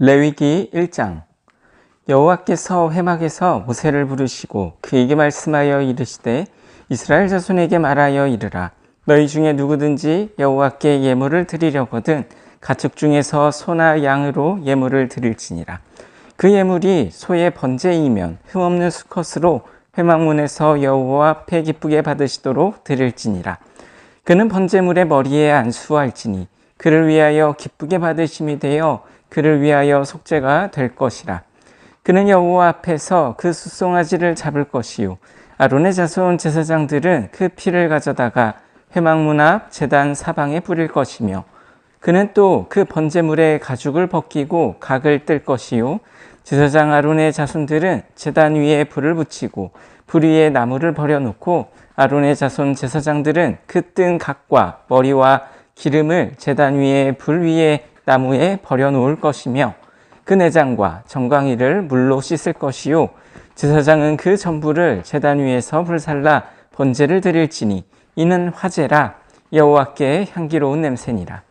레위기 1장. 여호와께서 회막에서 모세를 부르시고 그에게 말씀하여 이르시되 이스라엘 자손에게 말하여 이르라. 너희 중에 누구든지 여호와께 예물을 드리려거든 가축 중에서 소나 양으로 예물을 드릴지니라. 그 예물이 소의 번제이면 흠없는 수컷으로 회막문에서 여호와 앞에 기쁘게 받으시도록 드릴지니라. 그는 번제물의 머리에 안수할지니 그를 위하여 기쁘게 받으심이 되어 그를 위하여 속죄가 될 것이라. 그는 여호와 앞에서 그 숫송아지를 잡을 것이요 아론의 자손 제사장들은 그 피를 가져다가 회막문 앞 제단 사방에 뿌릴 것이며 그는 또 그 번제물의 가죽을 벗기고 각을 뜰 것이요 제사장 아론의 자손들은 제단 위에 불을 붙이고 불 위에 나무를 버려놓고 아론의 자손 제사장들은 그 뜬 각과 머리와 기름을 제단 위에 불 위에 나무에 버려놓을 것이며 그 내장과 정강이를 물로 씻을 것이요 제사장은 그 전부를 제단 위에서 불살라 번제를 드릴지니 이는 화제라 여호와께 향기로운 냄새니라.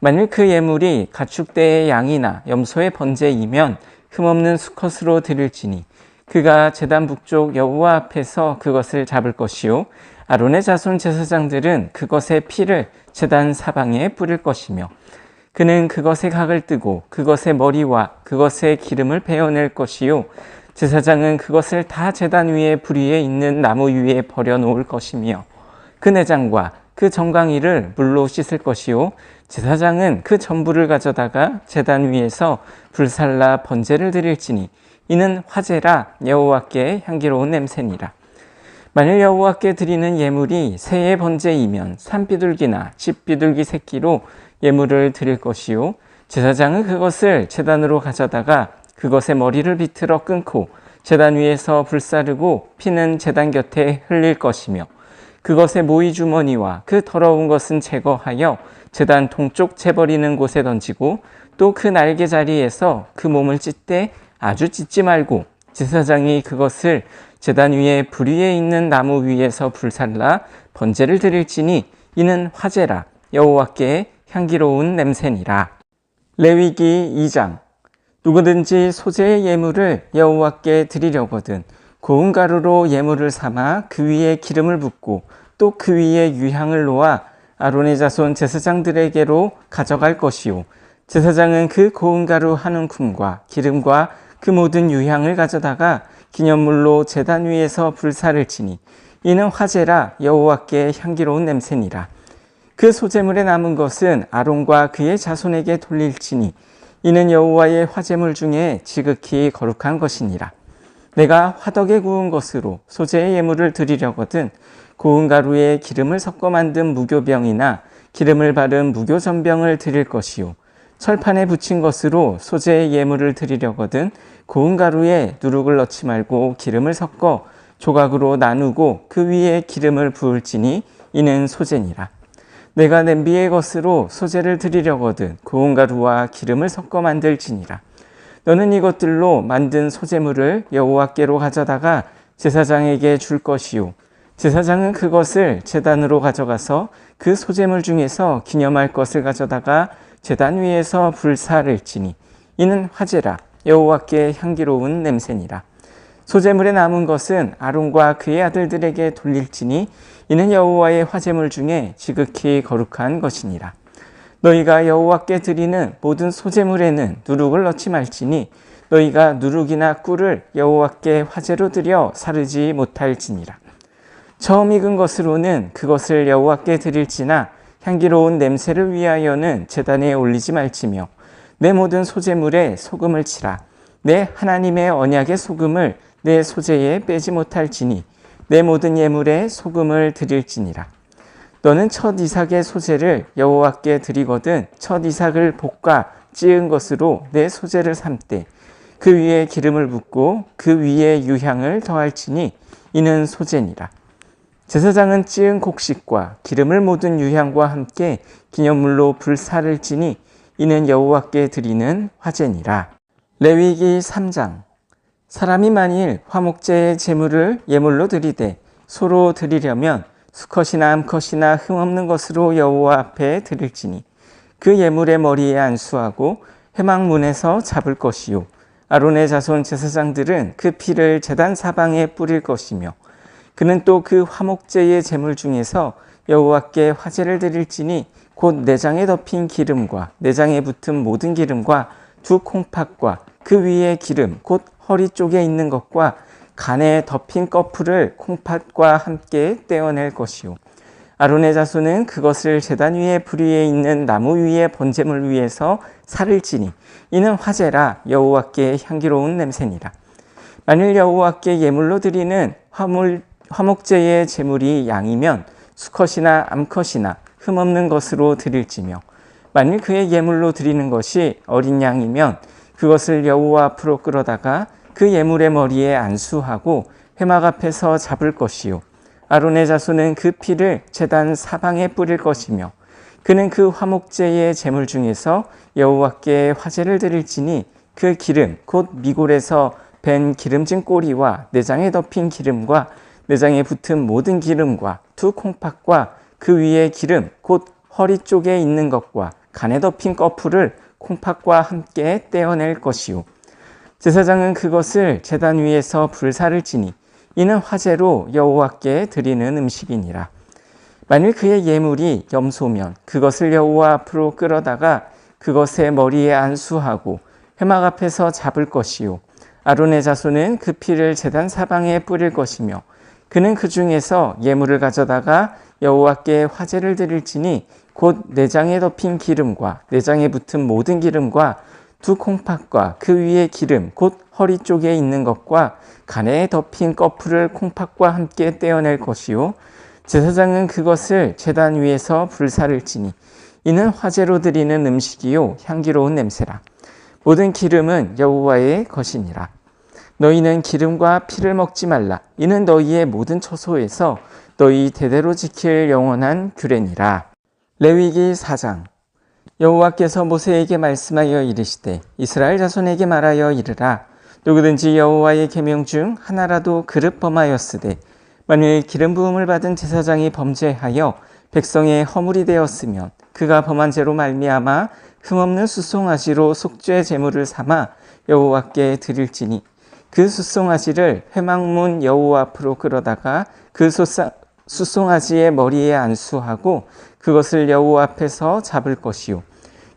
만일 그 예물이 가축대의 양이나 염소의 번제이면 흠없는 수컷으로 드릴지니 그가 제단 북쪽 여호와 앞에서 그것을 잡을 것이요 아론의 자손 제사장들은 그것의 피를 제단 사방에 뿌릴 것이며 그는 그것의 각을 뜨고 그것의 머리와 그것의 기름을 베어낼 것이요 제사장은 그것을 다 제단 위에 불 위에 있는 나무 위에 버려놓을 것이며 그 내장과 그 정강이를 물로 씻을 것이요 제사장은 그 전부를 가져다가 제단 위에서 불살라 번제를 드릴지니 이는 화제라 여호와께 향기로운 냄새니라. 만일 여호와께 드리는 예물이 새의 번제이면 산비둘기나 집비둘기 새끼로 예물을 드릴 것이요 제사장은 그것을 제단으로 가져다가 그것의 머리를 비틀어 끊고 제단 위에서 불사르고 피는 제단 곁에 흘릴 것이며 그것의 모이 주머니와 그 더러운 것은 제거하여 제단 동쪽 재버리는 곳에 던지고 또 그 날개 자리에서 그 몸을 찢되 아주 찢지 말고 제사장이 그것을 제단 위에 불 위에 있는 나무 위에서 불살라 번제를 드릴지니 이는 화제라 여호와께 향기로운 냄새니라. 레위기 2장. 누구든지 소제의 예물을 여호와께 드리려거든 고운 가루로 예물을 삼아 그 위에 기름을 붓고 또 그 위에 유향을 놓아 아론의 자손 제사장들에게로 가져갈 것이요 제사장은 그 고운 가루 한 움큼과 기름과 그 모든 유향을 가져다가 기념물로 제단 위에서 불사를 치니 이는 화제라 여호와께 향기로운 냄새니라. 그 소제물에 남은 것은 아론과 그의 자손에게 돌릴지니 이는 여호와의 화제물 중에 지극히 거룩한 것이니라. 내가 화덕에 구운 것으로 소제의 예물을 드리려거든 고운 가루에 기름을 섞어 만든 무교병이나 기름을 바른 무교전병을 드릴 것이요 철판에 붙인 것으로 소제의 예물을 드리려거든 고운 가루에 누룩을 넣지 말고 기름을 섞어 조각으로 나누고 그 위에 기름을 부을지니 이는 소제니라. 내가 냄비의 것으로 소제를 드리려거든 고운 가루와 기름을 섞어 만들지니라. 너는 이것들로 만든 소제물을 여호와께로 가져다가 제사장에게 줄 것이요 제사장은 그것을 제단으로 가져가서 그 소제물 중에서 기념할 것을 가져다가 제단 위에서 불사를지니 이는 화제라 여호와께 향기로운 냄새니라. 소제물에 남은 것은 아론과 그의 아들들에게 돌릴지니 이는 여호와의 화제물 중에 지극히 거룩한 것이니라. 너희가 여호와께 드리는 모든 소제물에는 누룩을 넣지 말지니 너희가 누룩이나 꿀을 여호와께 화제로 드려 사르지 못할지니라. 처음 익은 것으로는 그것을 여호와께 드릴지나 향기로운 냄새를 위하여는 제단에 올리지 말지며 내 모든 소제물에 소금을 치라. 내 하나님의 언약의 소금을 내 소제에 빼지 못할지니 내 모든 예물에 소금을 드릴지니라. 너는 첫 이삭의 소제를 여호와께 드리거든 첫 이삭을 볶아 찌은 것으로 내 소제를 삼되 그 위에 기름을 붓고 그 위에 유향을 더할지니 이는 소제니라. 제사장은 찌은 곡식과 기름을 모든 유향과 함께 기념물로 불사를 지니 이는 여호와께 드리는 화제니라. 레위기 3장. 사람이 만일 화목제의 제물을 예물로 드리되 소로 드리려면 수컷이나 암컷이나 흠없는 것으로 여호와 앞에 드릴지니 그 예물의 머리에 안수하고 회막문에서 잡을 것이요 아론의 자손 제사장들은 그 피를 제단 사방에 뿌릴 것이며 그는 또 그 화목제의 제물 중에서 여호와께 화제를 드릴지니 곧 내장에 덮인 기름과 내장에 붙은 모든 기름과 두 콩팥과 그 위에 기름 곧 허리 쪽에 있는 것과 간에 덮인 꺼풀을 콩팥과 함께 떼어낼 것이요 아론의 자손은 그것을 제단 위에 불 위에 있는 나무 위에 번제물 위에서 살을 찌니 이는 화제라 여호와께 향기로운 냄새니라. 만일 여호와께 예물로 드리는 화목제의 제물이 양이면 수컷이나 암컷이나 흠없는 것으로 드릴지며 만일 그의 예물로 드리는 것이 어린 양이면 그것을 여호와 앞으로 끌어다가 그 예물의 머리에 안수하고 회막 앞에서 잡을 것이요 아론의 자손은 그 피를 제단 사방에 뿌릴 것이며 그는 그 화목제의 제물 중에서 여호와께 화제를 드릴지니 그 기름 곧 미골에서 밴 기름진 꼬리와 내장에 덮인 기름과 내장에 붙은 모든 기름과 두 콩팥과 그 위에 기름 곧 허리 쪽에 있는 것과 간에 덮인 꺼풀을 콩팥과 함께 떼어낼 것이요 제사장은 그것을 제단 위에서 불사를 지니 이는 화제로 여호와께 드리는 음식이니라. 만일 그의 예물이 염소면 그것을 여호와 앞으로 끌어다가 그것의 머리에 안수하고 회막 앞에서 잡을 것이요 아론의 자손은 그 피를 제단 사방에 뿌릴 것이며 그는 그 중에서 예물을 가져다가 여호와께 화제를 드릴지니 곧 내장에 덮인 기름과 내장에 붙은 모든 기름과 두 콩팥과 그 위에 기름 곧 허리 쪽에 있는 것과 간에 덮인 꺼풀을 콩팥과 함께 떼어낼 것이요 제사장은 그것을 제단 위에서 불사를 지니 이는 화제로 드리는 음식이요 향기로운 냄새라. 모든 기름은 여호와의 것이니라. 너희는 기름과 피를 먹지 말라. 이는 너희의 모든 처소에서 너희 대대로 지킬 영원한 규례니라. 레위기 4장. 여호와께서 모세에게 말씀하여 이르시되 이스라엘 자손에게 말하여 이르라. 누구든지 여호와의 계명 중 하나라도 그릇 범하였으되 만일 기름 부음을 받은 제사장이 범죄하여 백성의 허물이 되었으면 그가 범한 죄로 말미암아 흠없는 수송아지로 속죄 제물을 삼아 여호와께 드릴지니 그 수송아지를 회막문 여호와 앞으로 끌어다가 그 수송아지의 머리에 안수하고 그것을 여호와 앞에서 잡을 것이요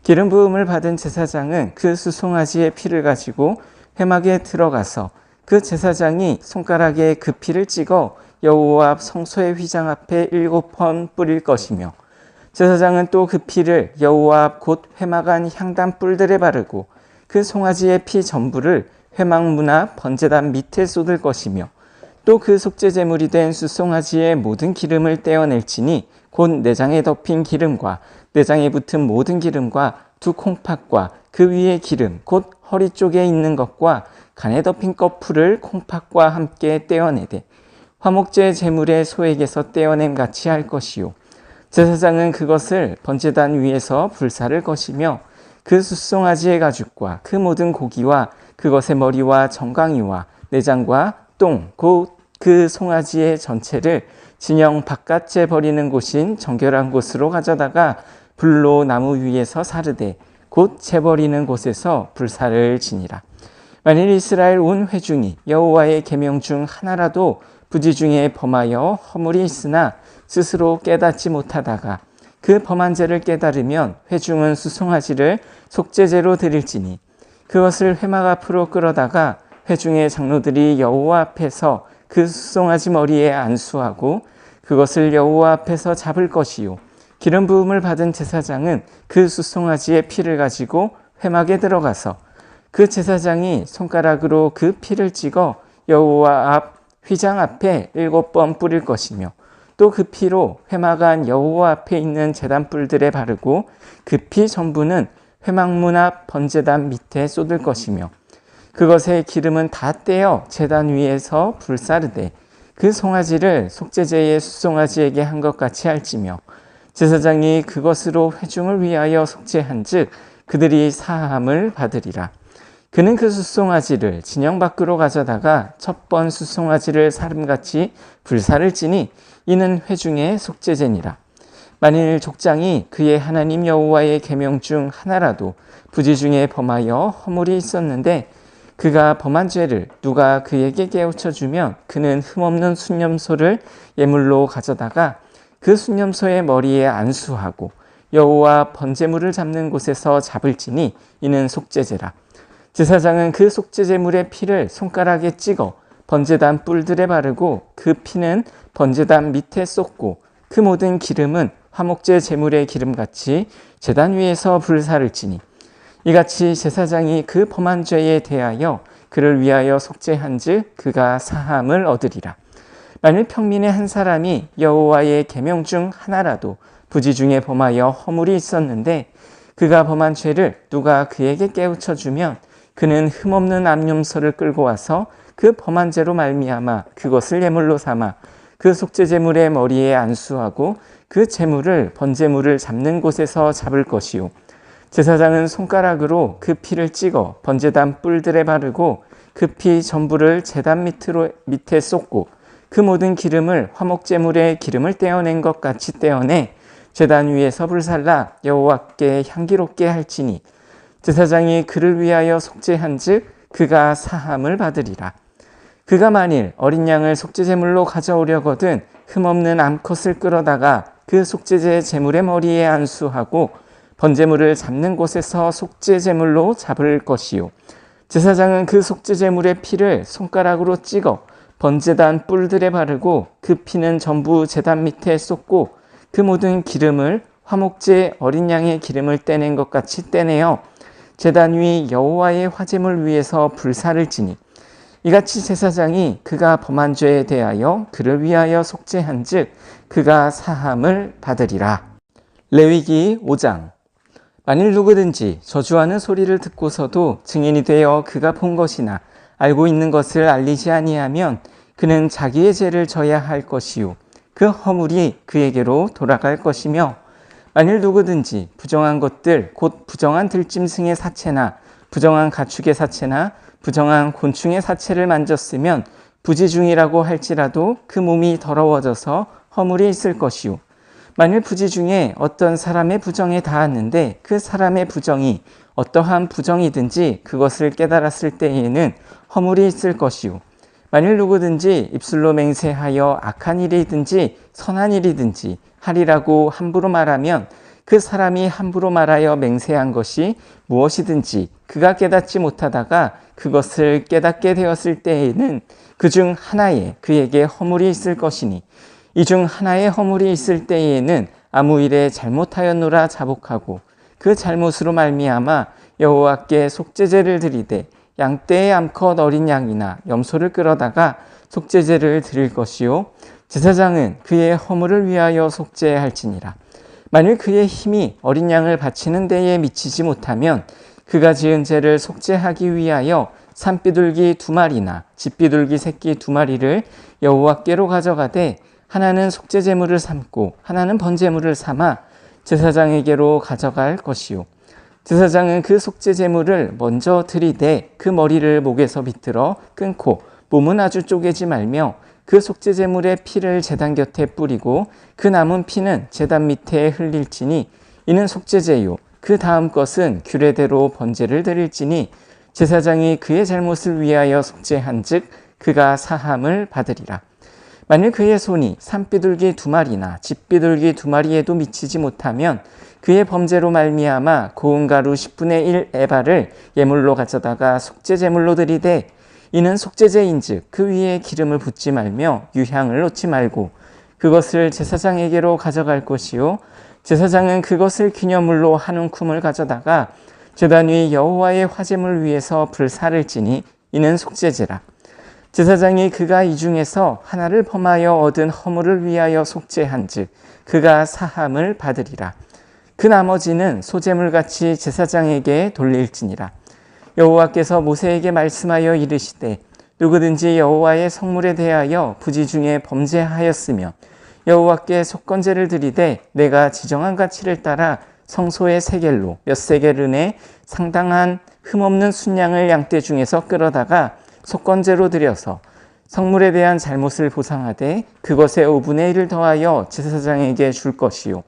기름 부음을 받은 제사장은 그 수송아지의 피를 가지고 회막에 들어가서 그 제사장이 손가락에 그 피를 찍어 여호와 앞 성소의 휘장 앞에 7번 뿌릴 것이며 제사장은 또 그 피를 여호와 앞 곧 회막 안 향단 뿔들에 바르고 그 송아지의 피 전부를 회막 문 앞 번제단 밑에 쏟을 것이며 또 그 속죄 제물이 된 수송아지의 모든 기름을 떼어낼지니 곧 내장에 덮인 기름과 내장에 붙은 모든 기름과 두 콩팥과 그 위에 기름 곧 허리 쪽에 있는 것과 간에 덮인 꺼풀을 콩팥과 함께 떼어내되 화목제 제물의 소액에서 떼어냄 같이 할 것이요 제사장은 그것을 번제단 위에서 불사를 것이며 그 수송아지의 가죽과 그 모든 고기와 그것의 머리와 정강이와 내장과 똥 곧 그 송아지의 전체를 진영 바깥에 버리는 곳인 정결한 곳으로 가져다가 불로 나무 위에서 사르되 곧 재버리는 곳에서 불사를 지니라. 만일 이스라엘 온 회중이 여호와의 계명 중 하나라도 부지 중에 범하여 허물이 있으나 스스로 깨닫지 못하다가 그 범한 죄를 깨달으면 회중은 수송아지를 속죄제로 드릴지니 그것을 회막 앞으로 끌어다가 회중의 장로들이 여호와 앞에서 그 수송아지 머리에 안수하고 그것을 여호와 앞에서 잡을 것이요 기름 부음을 받은 제사장은 그 수송아지의 피를 가지고 회막에 들어가서 그 제사장이 손가락으로 그 피를 찍어 여호와 앞 휘장 앞에 7번 뿌릴 것이며 또 그 피로 회막 안 여호와 앞에 있는 제단 뿔들에 바르고 그 피 전부는 회막문 앞 번제단 밑에 쏟을 것이며 그것의 기름은 다 떼어 제단 위에서 불사르되 그 송아지를 속죄제의 수송아지에게 한 것 같이 할지며 제사장이 그것으로 회중을 위하여 속죄한즉 그들이 사함을 받으리라. 그는 그 수송아지를 진영 밖으로 가져다가 첫 번 수송아지를 사름같이 불사를 지니 이는 회중의 속죄제니라. 만일 족장이 그의 하나님 여호와의 계명 중 하나라도 부지 중에 범하여 허물이 있었는데 그가 범한 죄를 누가 그에게 깨우쳐 주면 그는 흠없는 순념소를 예물로 가져다가 그 순념소의 머리에 안수하고 여호와 번제물을 잡는 곳에서 잡을지니 이는 속죄제라. 제사장은 그 속죄제물의 피를 손가락에 찍어 번제단 뿔들에 바르고 그 피는 번제단 밑에 쏟고 그 모든 기름은 화목제 제물의 기름같이 제단 위에서 불사를지니 이같이 제사장이 그 범한 죄에 대하여 그를 위하여 속죄한즉 그가 사함을 얻으리라. 만일 평민의 한 사람이 여호와의 계명 중 하나라도 부지 중에 범하여 허물이 있었는데 그가 범한 죄를 누가 그에게 깨우쳐 주면 그는 흠없는 암염소를 끌고 와서 그 범한 죄로 말미암아 그것을 예물로 삼아 그 속죄제물의 머리에 안수하고 그 제물을 번제물을 잡는 곳에서 잡을 것이요 제사장은 손가락으로 그 피를 찍어 번제단 뿔들에 바르고 그 피 전부를 제단 밑에 쏟고 그 모든 기름을 화목제물의 기름을 떼어낸 것 같이 떼어내 제단 위에서 불살라 여호와께 향기롭게 할지니 제사장이 그를 위하여 속죄한즉 그가 사함을 받으리라. 그가 만일 어린 양을 속죄제물로 가져오려거든 흠없는 암컷을 끌어다가 그 속죄제 제물의 머리에 안수하고 번제물을 잡는 곳에서 속죄제물로 잡을 것이요 제사장은 그 속죄제물의 피를 손가락으로 찍어 번제단 뿔들에 바르고 그 피는 전부 제단 밑에 쏟고 그 모든 기름을 화목제 어린 양의 기름을 떼낸 것 같이 떼내어 제단 위 여호와의 화제물 위에서 불사를 지니 이같이 제사장이 그가 범한 죄에 대하여 그를 위하여 속죄한즉 그가 사함을 받으리라. 레위기 5장. 만일 누구든지 저주하는 소리를 듣고서도 증인이 되어 그가 본 것이나 알고 있는 것을 알리지 아니하면 그는 자기의 죄를 져야 할 것이요 그 허물이 그에게로 돌아갈 것이며 만일 누구든지 부정한 것들 곧 부정한 들짐승의 사체나 부정한 가축의 사체나 부정한 곤충의 사체를 만졌으면 부지 중이라고 할지라도 그 몸이 더러워져서 허물이 있을 것이요 만일 부지 중에 어떤 사람의 부정에 닿았는데 그 사람의 부정이 어떠한 부정이든지 그것을 깨달았을 때에는 허물이 있을 것이요 만일 누구든지 입술로 맹세하여 악한 일이든지 선한 일이든지 하리라고 함부로 말하면 그 사람이 함부로 말하여 맹세한 것이 무엇이든지 그가 깨닫지 못하다가 그것을 깨닫게 되었을 때에는 그 중 하나에 그에게 허물이 있을 것이니 이 중 하나의 허물이 있을 때에는 아무 일에 잘못하였노라 자복하고 그 잘못으로 말미암아 여호와께 속죄제를 드리되 양떼의 암컷 어린 양이나 염소를 끌어다가 속죄제를 드릴 것이요 제사장은 그의 허물을 위하여 속죄할지니라. 만일 그의 힘이 어린 양을 바치는 데에 미치지 못하면 그가 지은 죄를 속죄하기 위하여 산비둘기 2마리나 집비둘기 새끼 2마리를 여호와께로 가져가되 하나는 속죄제물을 삼고 하나는 번제물을 삼아 제사장에게로 가져갈 것이요 제사장은 그 속죄제물을 먼저 들이대 그 머리를 목에서 비틀어 끊고 몸은 아주 쪼개지 말며 그 속죄제물의 피를 제단 곁에 뿌리고 그 남은 피는 제단 밑에 흘릴지니 이는 속죄제요 그 다음 것은 규례대로 번제를 드릴지니 제사장이 그의 잘못을 위하여 속죄한즉 그가 사함을 받으리라. 만일 그의 손이 산비둘기 2마리나 집비둘기 2마리에도 미치지 못하면 그의 범죄로 말미암아 고운 가루 10분의 1 에바를 예물로 가져다가 속죄제물로 드리되 이는 속죄제인즉 그 위에 기름을 붓지 말며 유향을 놓지 말고 그것을 제사장에게로 가져갈 것이요 제사장은 그것을 기념물로 한 움큼을 가져다가 제단 위 여호와의 화제물 위에서 불사를지니 이는 속죄제라. 제사장이 그가 이 중에서 하나를 범하여 얻은 허물을 위하여 속죄한즉 그가 사함을 받으리라. 그 나머지는 소제물같이 제사장에게 돌릴지니라. 여호와께서 모세에게 말씀하여 이르시되 누구든지 여호와의 성물에 대하여 부지 중에 범죄하였으며 여호와께 속건제를 드리되 내가 지정한 가치를 따라 성소의 세겔로 몇 세겔 은에 상당한 흠없는 순양을 양떼 중에서 끌어다가 속건제로 드려서 성물에 대한 잘못을 보상하되 그것의 5분의 1을 더하여 제사장에게 줄 것이요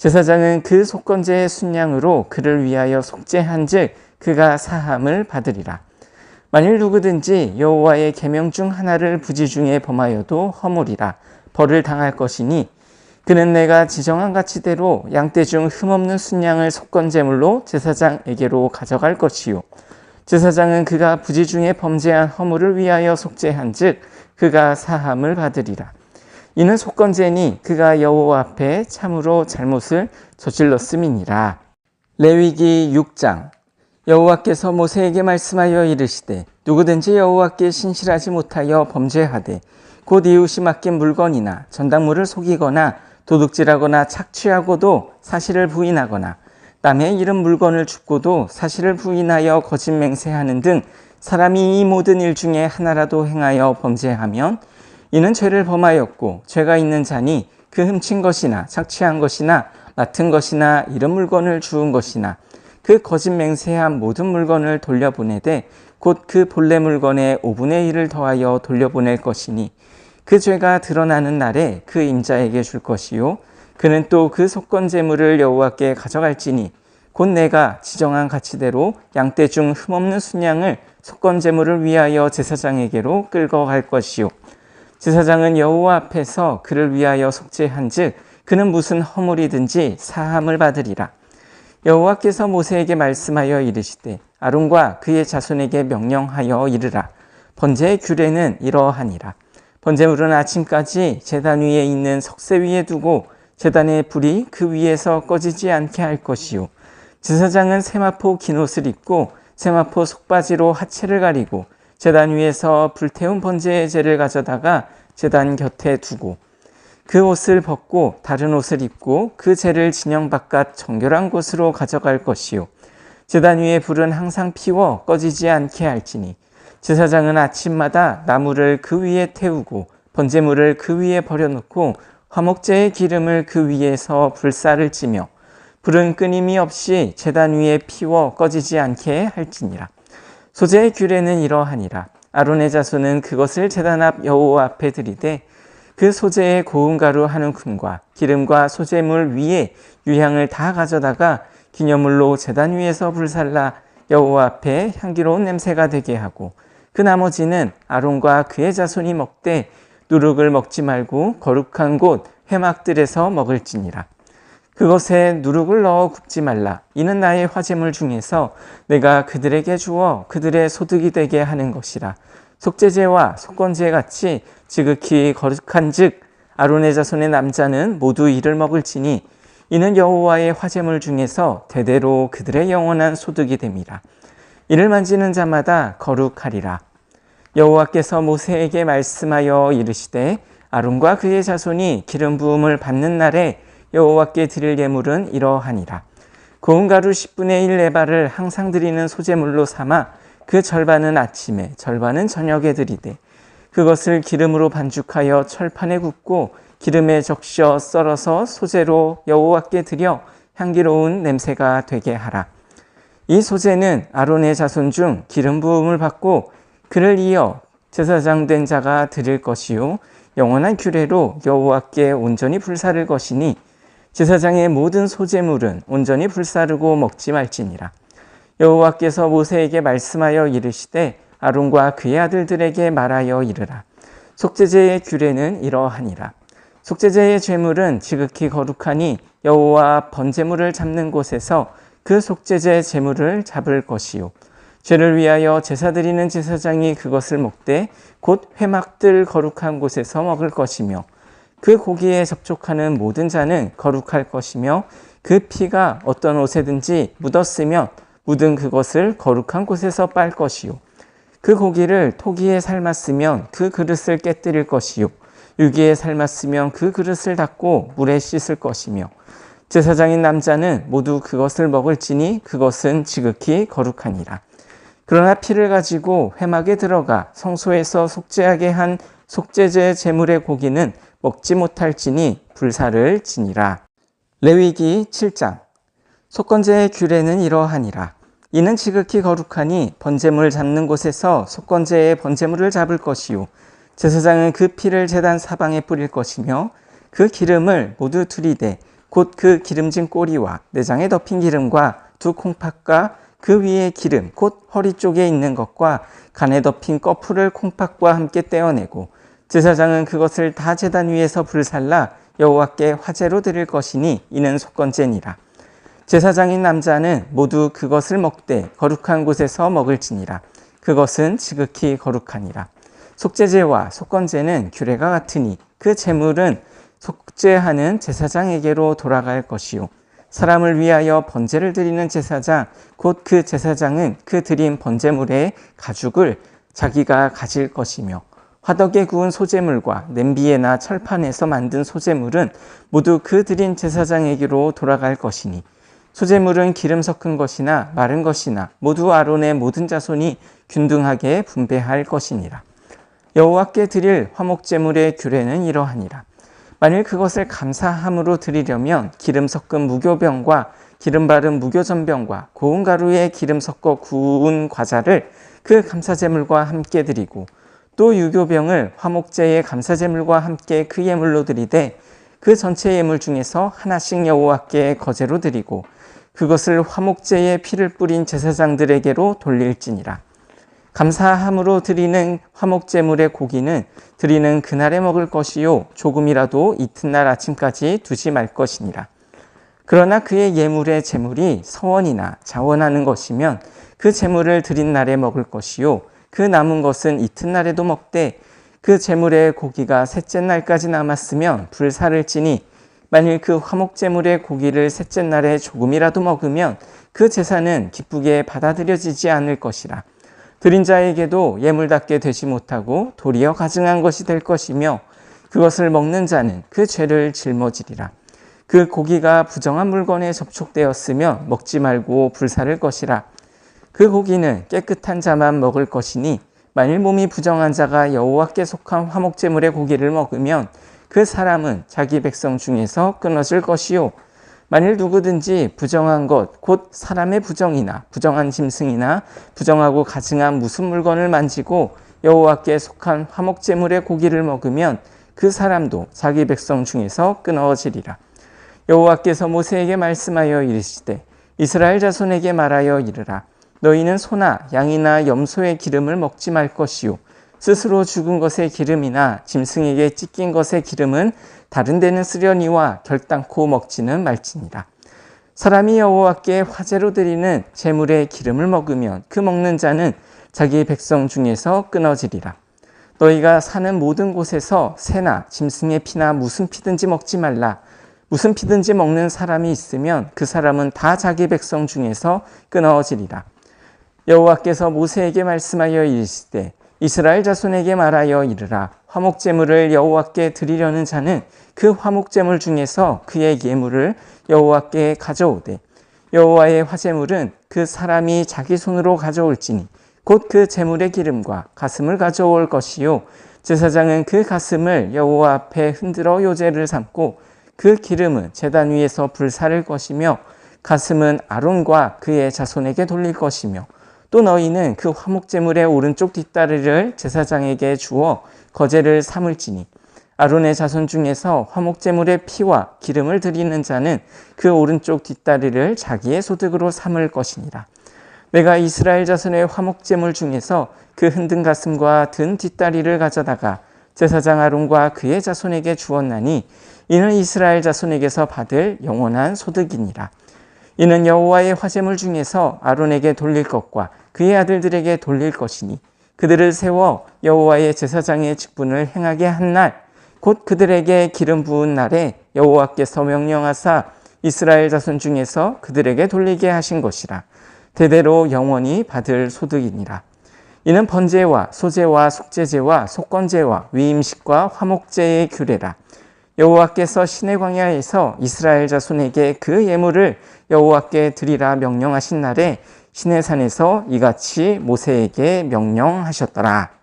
제사장은 그 속건제의 순양으로 그를 위하여 속죄한즉 그가 사함을 받으리라. 만일 누구든지 여호와의 계명 중 하나를 부지 중에 범하여도 허물이라 벌을 당할 것이니 그는 내가 지정한 가치대로 양떼 중 흠없는 순양을 속건제물로 제사장에게로 가져갈 것이요 제사장은 그가 부지 중에 범죄한 허물을 위하여 속죄한즉 그가 사함을 받으리라. 이는 속건제니 그가 여호와 앞에 참으로 잘못을 저질렀음이니라. 레위기 6장. 여호와께서 모세에게 말씀하여 이르시되 누구든지 여호와께 신실하지 못하여 범죄하되 곧 이웃이 맡긴 물건이나 전당물을 속이거나 도둑질하거나 착취하고도 사실을 부인하거나 남의 이름 물건을 줍고도 사실을 부인하여 거짓 맹세하는 등 사람이 이 모든 일 중에 하나라도 행하여 범죄하면 이는 죄를 범하였고 죄가 있는 자니 그 훔친 것이나 착취한 것이나 맡은 것이나 이름 물건을 주운 것이나 그 거짓 맹세한 모든 물건을 돌려보내되 곧 그 본래 물건의 5분의 1을 더하여 돌려보낼 것이니 그 죄가 드러나는 날에 그 임자에게 줄 것이요 그는 또 그 속건제물을 여호와께 가져갈지니 곧 내가 지정한 가치대로 양떼 중 흠없는 순양을 속건제물을 위하여 제사장에게로 끌고 갈 것이요 제사장은 여호와 앞에서 그를 위하여 속죄한즉 그는 무슨 허물이든지 사함을 받으리라. 여호와께서 모세에게 말씀하여 이르시되 아론과 그의 자손에게 명령하여 이르라. 번제의 규례는 이러하니라. 번제물은 아침까지 제단 위에 있는 석쇠 위에 두고 제단의 불이 그 위에서 꺼지지 않게 할 것이요 제사장은 세마포 긴 옷을 입고 세마포 속바지로 하체를 가리고 제단 위에서 불태운 번제의 제를 가져다가 제단 곁에 두고 그 옷을 벗고 다른 옷을 입고 그 제를 진영 바깥 정결한 곳으로 가져갈 것이요 제단 위에 불은 항상 피워 꺼지지 않게 할지니 제사장은 아침마다 나무를 그 위에 태우고 번제물을 그 위에 버려놓고 화목제의 기름을 그 위에서 불살을 찌며 불은 끊임이 없이 제단 위에 피워 꺼지지 않게 할지니라. 소제의 규례는 이러하니라. 아론의 자손은 그것을 제단 앞 여호와 앞에 드리되 그 소제의 고운 가루 한 움큼과 기름과 소제물 위에 유향을 다 가져다가 기념물로 제단 위에서 불살라 여호와 앞에 향기로운 냄새가 되게 하고 그 나머지는 아론과 그의 자손이 먹되 누룩을 먹지 말고 거룩한 곳 회막들에서 먹을지니라. 그것에 누룩을 넣어 굽지 말라. 이는 나의 화제물 중에서 내가 그들에게 주어 그들의 소득이 되게 하는 것이라. 속죄제와 속건제 같이 지극히 거룩한즉 아론의 자손의 남자는 모두 이를 먹을지니 이는 여호와의 화제물 중에서 대대로 그들의 영원한 소득이 됨이라. 이를 만지는 자마다 거룩하리라. 여호와께서 모세에게 말씀하여 이르시되 아론과 그의 자손이 기름 부음을 받는 날에 여호와께 드릴 예물은 이러하니라. 고운 가루 10분의 1 에바를 항상 드리는 소제물로 삼아 그 절반은 아침에 절반은 저녁에 드리되 그것을 기름으로 반죽하여 철판에 굽고 기름에 적셔 썰어서 소제로 여호와께 드려 향기로운 냄새가 되게 하라. 이 소제는 아론의 자손 중 기름 부음을 받고 그를 이어 제사장 된 자가 드릴 것이요 영원한 규례로 여호와께 온전히 불사를 것이니 제사장의 모든 소제물은 온전히 불사르고 먹지 말지니라. 여호와께서 모세에게 말씀하여 이르시되 아론과 그의 아들들에게 말하여 이르라. 속죄제의 규례는 이러하니라. 속죄제의 제물은 지극히 거룩하니 여호와 번제물을 잡는 곳에서 그 속죄제 제물을 잡을 것이요 죄를 위하여 제사 드리는 제사장이 그것을 먹되 곧 회막들 거룩한 곳에서 먹을 것이며 그 고기에 접촉하는 모든 자는 거룩할 것이며 그 피가 어떤 옷에든지 묻었으면 묻은 그것을 거룩한 곳에서 빨 것이요 그 고기를 토기에 삶았으면 그 그릇을 깨뜨릴 것이요 유기에 삶았으면 그 그릇을 닦고 물에 씻을 것이며 제사장인 남자는 모두 그것을 먹을지니 그것은 지극히 거룩하니라. 그러나 피를 가지고 회막에 들어가 성소에서 속죄하게 한 속죄제 제물의 고기는 먹지 못할지니 불사를 지니라. 레위기 7장. 속건제의 규례는 이러하니라. 이는 지극히 거룩하니 번제물 잡는 곳에서 속건제의 번제물을 잡을 것이요 제사장은 그 피를 제단 사방에 뿌릴 것이며 그 기름을 모두 들이되 곧 그 기름진 꼬리와 내장에 덮인 기름과 두 콩팥과 그 위에 기름 곧 허리 쪽에 있는 것과 간에 덮인 꺼풀을 콩팥과 함께 떼어내고 제사장은 그것을 다 제단 위에서 불살라 여호와께 화제로 드릴 것이니 이는 속건제니라. 제사장인 남자는 모두 그것을 먹되 거룩한 곳에서 먹을지니라. 그것은 지극히 거룩하니라. 속죄제와 속건제는 규례가 같으니 그 제물은 속죄하는 제사장에게로 돌아갈 것이요 사람을 위하여 번제를 드리는 제사장 곧 그 제사장은 그 드린 번제물의 가죽을 자기가 가질 것이며 화덕에 구운 소제물과 냄비에나 철판에서 만든 소제물은 모두 그 드린 제사장에게로 돌아갈 것이니 소제물은 기름 섞은 것이나 마른 것이나 모두 아론의 모든 자손이 균등하게 분배할 것이니라. 여호와께 드릴 화목제물의 규례는 이러하니라. 만일 그것을 감사함으로 드리려면 기름 섞은 무교병과 기름 바른 무교전병과 고운 가루에 기름 섞어 구운 과자를 그 감사제물과 함께 드리고 또 유교병을 화목제의 감사제물과 함께 그 예물로 드리되 그 전체 예물 중에서 하나씩 여호와께 거제로 드리고 그것을 화목제의 피를 뿌린 제사장들에게로 돌릴지니라. 감사함으로 드리는 화목제물의 고기는 드리는 그날에 먹을 것이요 조금이라도 이튿날 아침까지 두지 말 것이니라. 그러나 그의 예물의 제물이 서원이나 자원하는 것이면 그 제물을 드린 날에 먹을 것이요 그 남은 것은 이튿날에도 먹되 그 제물의 고기가 셋째 날까지 남았으면 불사를 찌니 만일 그 화목제물의 고기를 셋째 날에 조금이라도 먹으면 그 제사는 기쁘게 받아들여지지 않을 것이라. 드린 자에게도 예물답게 되지 못하고 도리어 가증한 것이 될 것이며 그것을 먹는 자는 그 죄를 짊어지리라. 그 고기가 부정한 물건에 접촉되었으면 먹지 말고 불사를 것이라. 그 고기는 깨끗한 자만 먹을 것이니 만일 몸이 부정한 자가 여호와께 속한 화목제물의 고기를 먹으면 그 사람은 자기 백성 중에서 끊어질 것이요 만일 누구든지 부정한 것 곧 사람의 부정이나 부정한 짐승이나 부정하고 가증한 무슨 물건을 만지고 여호와께 속한 화목제물의 고기를 먹으면 그 사람도 자기 백성 중에서 끊어지리라. 여호와께서 모세에게 말씀하여 이르시되 이스라엘 자손에게 말하여 이르라. 너희는 소나 양이나 염소의 기름을 먹지 말 것이요 스스로 죽은 것의 기름이나 짐승에게 찢긴 것의 기름은 다른 데는 쓰려니와 결단코 먹지는 말지니라. 사람이 여호와께 화제로 드리는 제물의 기름을 먹으면 그 먹는 자는 자기 백성 중에서 끊어지리라. 너희가 사는 모든 곳에서 새나 짐승의 피나 무슨 피든지 먹지 말라. 무슨 피든지 먹는 사람이 있으면 그 사람은 다 자기 백성 중에서 끊어지리라. 여호와께서 모세에게 말씀하여 이르시되 이스라엘 자손에게 말하여 이르라. 화목제물을 여호와께 드리려는 자는 그 화목제물 중에서 그의 예물을 여호와께 가져오되 여호와의 화제물은 그 사람이 자기 손으로 가져올지니 곧 그 제물의 기름과 가슴을 가져올 것이요 제사장은 그 가슴을 여호와 앞에 흔들어 요제를 삼고 그 기름은 제단 위에서 불사를 것이며 가슴은 아론과 그의 자손에게 돌릴 것이며 또 너희는 그 화목제물의 오른쪽 뒷다리를 제사장에게 주어 거제를 삼을지니 아론의 자손 중에서 화목제물의 피와 기름을 드리는 자는 그 오른쪽 뒷다리를 자기의 소득으로 삼을 것이니라. 내가 이스라엘 자손의 화목제물 중에서 그 흔든 가슴과 든 뒷다리를 가져다가 제사장 아론과 그의 자손에게 주었나니 이는 이스라엘 자손에게서 받을 영원한 소득이니라. 이는 여호와의 화제물 중에서 아론에게 돌릴 것과 그의 아들들에게 돌릴 것이니 그들을 세워 여호와의 제사장의 직분을 행하게 한 날 곧 그들에게 기름 부은 날에 여호와께서 명령하사 이스라엘 자손 중에서 그들에게 돌리게 하신 것이라. 대대로 영원히 받을 소득이니라. 이는 번제와 소제와 속죄제와 속건제와 위임식과 화목제의 규례라. 여호와께서 시내 광야에서 이스라엘 자손에게 그 예물을 여호와께 드리라 명령하신 날에 시내산에서 이같이 모세에게 명령하셨더라.